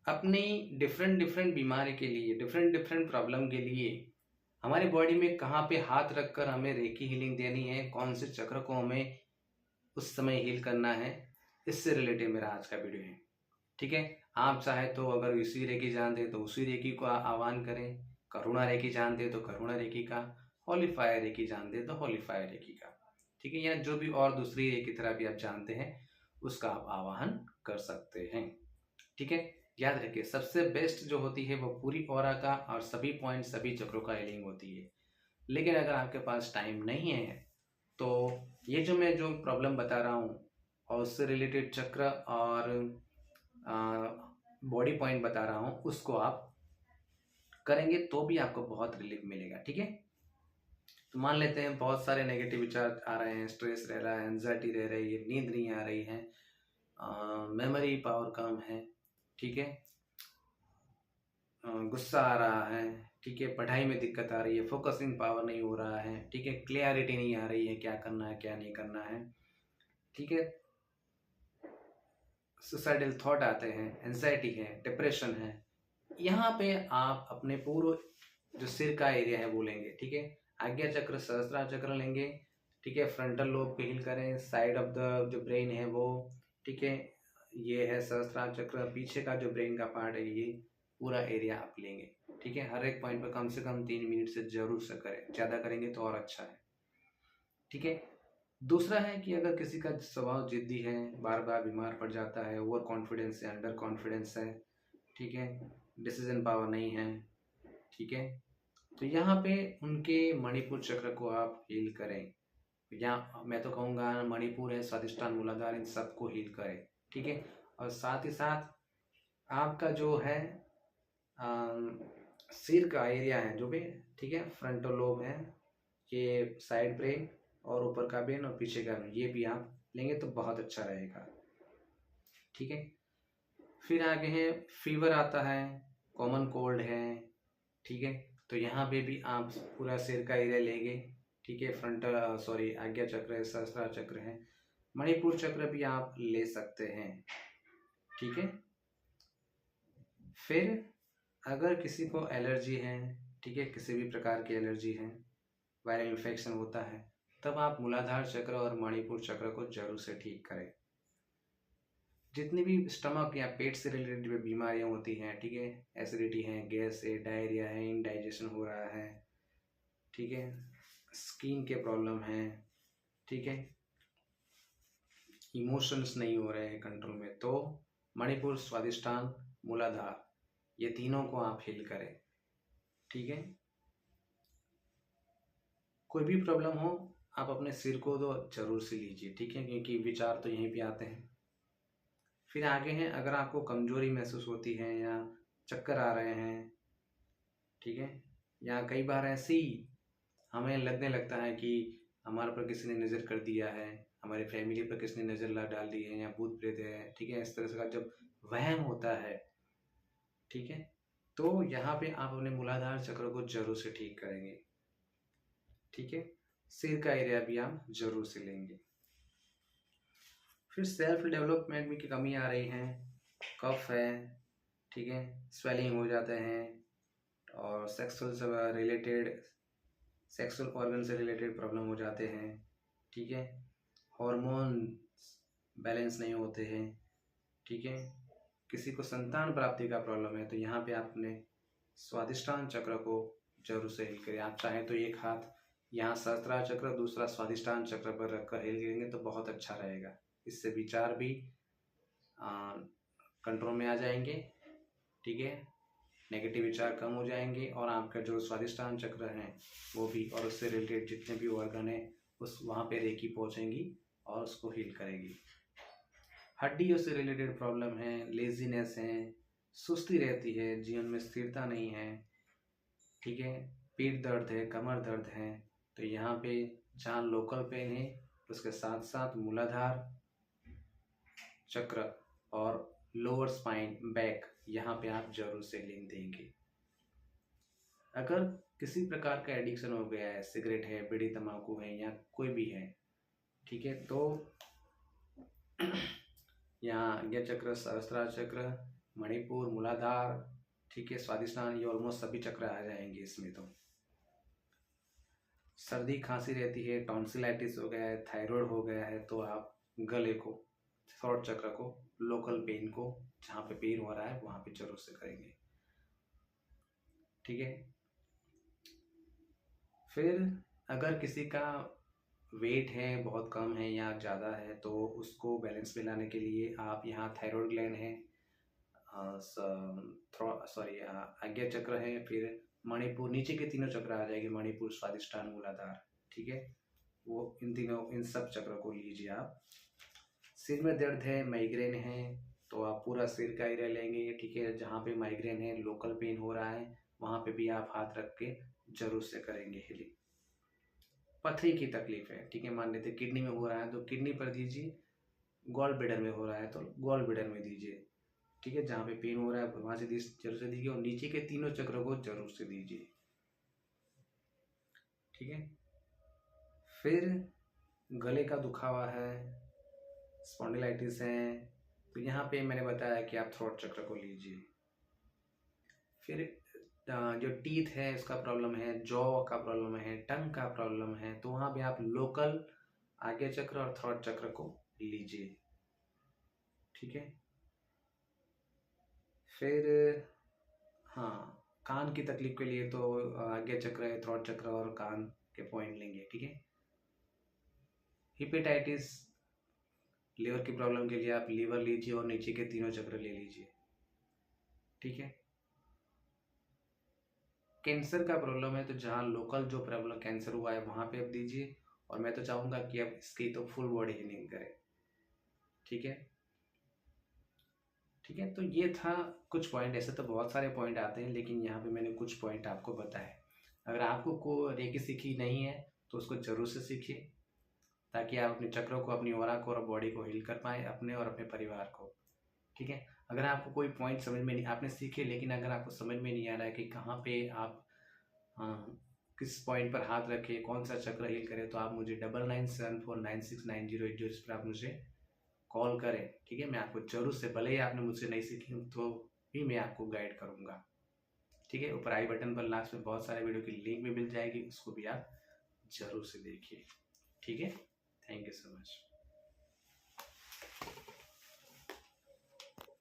अपनी different different बीमारी के लिए, डिफरेंट डिफरेंट प्रॉब्लम के लिए हमारी बॉडी में कहाँ पे हाथ रखकर हमें रेकी हीलिंग देनी है, कौन से चक्र को हमें उस समय हील करना है, इससे रिलेटेड मेरा आज का वीडियो है। ठीक है। आप चाहे तो अगर उसी रेकी जानते तो उसी रेकी को आह्वान करें, करुणा रेकी जानते तो करुणा रेकी का, होली फायर रेकी जानते तो होली फायर रेकी का। ठीक है। या जो भी और दूसरी रेकी तरह भी आप जानते हैं उसका आप आवाहन कर सकते हैं। ठीक है। याद रखिए सबसे बेस्ट जो होती है वो पूरी ऑरा का और सभी पॉइंट सभी चक्रों का हीलिंग होती है। लेकिन अगर आपके पास टाइम नहीं है तो ये जो मैं जो प्रॉब्लम बता रहा हूँ और उससे रिलेटेड चक्र और बॉडी पॉइंट बता रहा हूँ उसको आप करेंगे तो भी आपको बहुत रिलीफ मिलेगा। ठीक है। तो मान लेते हैं बहुत सारे नेगेटिव विचार आ रहे हैं, स्ट्रेस रह रहा है, एंजाइटी रह रही है, नींद नहीं आ रही है, मेमोरी पावर कम है, ठीक है, गुस्सा आ रहा है, ठीक है, पढ़ाई में दिक्कत आ रही है, फोकसिंग पावर नहीं हो रहा है, ठीक है, क्लियरिटी नहीं आ रही है, क्या करना है क्या नहीं करना है, ठीक है, सुसाइडल थॉट आते हैं, एंजाइटी है, डिप्रेशन है, यहाँ पे आप अपने पूरे जो सिर का एरिया है वो लेंगे। ठीक है। आज्ञा चक्र, सहस्त्रार चक्र लेंगे। ठीक है। फ्रंटल लोब को हील करें, साइड ऑफ द जो ब्रेन है वो, ठीक है, ये है सहस्त्रार चक्र। पीछे का जो ब्रेन का पार्ट है ये पूरा एरिया आप लेंगे। ठीक है। हर एक पॉइंट पर कम से कम 3 मिनट से जरूर से करें, ज़्यादा करेंगे तो और अच्छा है। ठीक है। दूसरा है कि अगर किसी का स्वभाव जिद्दी है, बार बार बीमार पड़ जाता है, ओवर कॉन्फिडेंस है, अंडर कॉन्फिडेंस है, ठीक है, डिसीजन पावर नहीं है, ठीक है, तो यहाँ पे उनके मणिपुर चक्र को आप हील करें। या मैं तो कहूँगा मणिपुर है, स्वादिष्टान, मूलाधार, इन सबको हील करें। ठीक है। और साथ ही साथ आपका जो है सिर का एरिया है जो भी, ठीक है, फ्रंटल लोब है, ये साइड ब्रेन और ऊपर का ब्रेन और पीछे का ब्रेन, ये भी आप लेंगे तो बहुत अच्छा रहेगा। ठीक है। फिर आगे है फीवर आता है, कॉमन कोल्ड है, ठीक है, तो यहाँ पे भी आप पूरा सिर का एरिया लेंगे। ठीक है। फ्रंटल सॉरी आज्ञा चक्र है, सहस्त्रार चक्र है, मणिपुर चक्र भी आप ले सकते हैं। ठीक है। फिर अगर किसी को एलर्जी है, ठीक है, किसी भी प्रकार की एलर्जी है, वायरल इन्फेक्शन होता है, तब आप मूलाधार चक्र और मणिपुर चक्र को जरूर से ठीक करें। जितनी भी स्टमक या पेट से रिलेटेड बीमारियां होती हैं, ठीक है, एसिडिटी है, गैस है, डायरिया है, इनडाइजेशन हो रहा है, ठीक है, स्किन के प्रॉब्लम है, ठीक है, इमोशंस नहीं हो रहे हैं कंट्रोल में, तो मणिपुर, स्वादिष्टान, मूलाधार, ये तीनों को आप हील करें। ठीक है। कोई भी प्रॉब्लम हो आप अपने सिर को तो जरूर से लीजिए। ठीक है। क्योंकि विचार तो यहीं पे आते हैं। फिर आगे हैं अगर आपको कमजोरी महसूस होती है या चक्कर आ रहे हैं, ठीक है, या कई बार ऐसी हमें लगने लगता है कि हमारे पर किसी ने नज़र कर दिया है, हमारी फैमिली पर किसी ने नज़र ला डाल दी है, या भूत प्रेत है, ठीक है, इस तरह से का जब वहम होता है, ठीक है, तो यहाँ पे आप अपने मूलाधार चक्र को जरूर से ठीक करेंगे। ठीक है। सिर का एरिया भी आप जरूर से लेंगे। फिर सेल्फ डेवलपमेंट में की कमी आ रही है, कफ है, ठीक है, स्वेलिंग हो जाते हैं, और सेक्सुअल रिलेटेड, सेक्सुअल ऑर्गन से रिलेटेड प्रॉब्लम हो जाते हैं, ठीक है, हार्मोन बैलेंस नहीं होते हैं, ठीक है, किसी को संतान प्राप्ति का प्रॉब्लम है, तो यहाँ पे आपने स्वादिष्टान चक्र को जरूर से हिल करें। आप चाहें तो एक हाथ यहाँ सहस्त्रार चक्र, दूसरा स्वादिष्टान चक्र पर रखकर हिल करेंगे तो बहुत अच्छा रहेगा। इससे विचार भी कंट्रोल में आ जाएंगे, ठीक है, नेगेटिव विचार कम हो जाएंगे, और आपका जो स्वादिष्टान चक्र है वो भी, और उससे रिलेटेड जितने भी ऑर्गन है उस वहाँ पे रेकी पहुँचेंगी और उसको हील करेगी। हड्डियों से रिलेटेड प्रॉब्लम है, लेजीनेस है, सुस्ती रहती है, जीवन में स्थिरता नहीं है, ठीक है, पीठ दर्द है, कमर दर्द है, तो यहाँ पे जहाँ लोकल पेन है उसके साथ साथ मूलाधार चक्र और लोअर स्पाइन, बैक, यहाँ पे आप जरूर से हीलिंग देंगे। अगर किसी प्रकार का एडिक्शन हो गया है, सिगरेट है, बीड़ी तंबाकू है, या कोई भी है, ठीक है, तो यहाँ आज्ञा चक्र, सहस्त्रार चक्र, मणिपुर, मूलाधार, ठीक है, स्वादिष्टान, ये ऑलमोस्ट सभी चक्र आ जाएंगे इसमें। तो सर्दी खांसी रहती है, टॉन्सिलाइटिस हो गया है, थायराइड हो गया है, तो आप गले को, थ्रोट चक्र को, लोकल पेन को, जहाँ पे पेन हो रहा है वहाँ पे जरूर से करेंगे, ठीक है। फिर अगर किसी का वेट है बहुत कम है या ज़्यादा है, तो उसको बैलेंस में लाने के लिए आप यहाँ थायराइड ग्लैंड है, सॉरी आज्ञा चक्र है, फिर मणिपुर, नीचे के तीनों चक्र आ जाएंगे, मणिपुर, स्वादिष्टान, मूलाधार, ठीक है, वो इन सब चक्र को लीजिए आप। सिर में दर्द है, माइग्रेन है, तो आप पूरा सिर का एरिया लेंगे, ठीक है, जहाँ पे माइग्रेन है, लोकल पेन हो रहा है, वहाँ पे भी आप हाथ रख के जरूर से करेंगे हीलिंग। पथरी की तकलीफ है, ठीक है, मान लेते किडनी में हो रहा है तो किडनी पर दीजिए, गॉल ब्लैडर में हो रहा है तो गॉल ब्लैडर में दीजिए, ठीक है, जहाँ पे पेन हो रहा है वहाँ से जरूर से दीजिए, और नीचे के तीनों चक्रों को जरूर से दीजिए, ठीक है। फिर गले का दुखावा है, स्पॉन्डिलाइटिस है, तो यहाँ पे मैंने बताया कि आप थ्रोट चक्र को लीजिए। फिर जो टीथ है उसका प्रॉब्लम है, जॉ का प्रॉब्लम है, टंग का प्रॉब्लम है, तो वहाँ पे आप लोकल आज्ञा चक्र और थ्रोट चक्र को लीजिए, ठीक है। फिर हाँ, कान की तकलीफ के लिए तो आज्ञा चक्र है, थ्रोट चक्र और कान के पॉइंट लेंगे, ठीक है। हिपेटाइटिस, लीवर की प्रॉब्लम के लिए आप लीवर लीजिए और नीचे के तीनों चक्र ले लीजिए, ठीक है। कैंसर का प्रॉब्लम है तो जहाँ लोकल जो प्रॉब्लम कैंसर हुआ है वहाँ पे आप दीजिए, और मैं तो चाहूँगा कि आप इसकी तो फुल बॉडी हीलिंग करें, ठीक है, ठीक है। तो ये था कुछ पॉइंट, ऐसे तो बहुत सारे पॉइंट आते हैं, लेकिन यहाँ पे मैंने कुछ पॉइंट आपको बताए। अगर आपको को रेकी सीखी नहीं है तो उसको जरूर से सीखिए, ताकि आप अपने चक्रों को, अपनी ऑरा को और बॉडी को हील कर पाए, अपने और अपने परिवार को, ठीक है। अगर आपको कोई पॉइंट समझ में नहीं, आपने सीखे लेकिन अगर आपको समझ में नहीं आ रहा है कि कहाँ पे आप किस पॉइंट पर हाथ रखें, कौन सा चक्र हील करें, तो आप मुझे 9974969080 इस पर आप मुझे कॉल करें, ठीक है। मैं आपको जरूर से, भले ही आपने मुझसे नहीं सीखी तो भी मैं आपको गाइड करूँगा, ठीक है। ऊपर आई बटन पर लास्ट में बहुत सारे वीडियो की लिंक भी मिल जाएगी, उसको भी आप जरूर से देखिए, ठीक है। Thank you so much.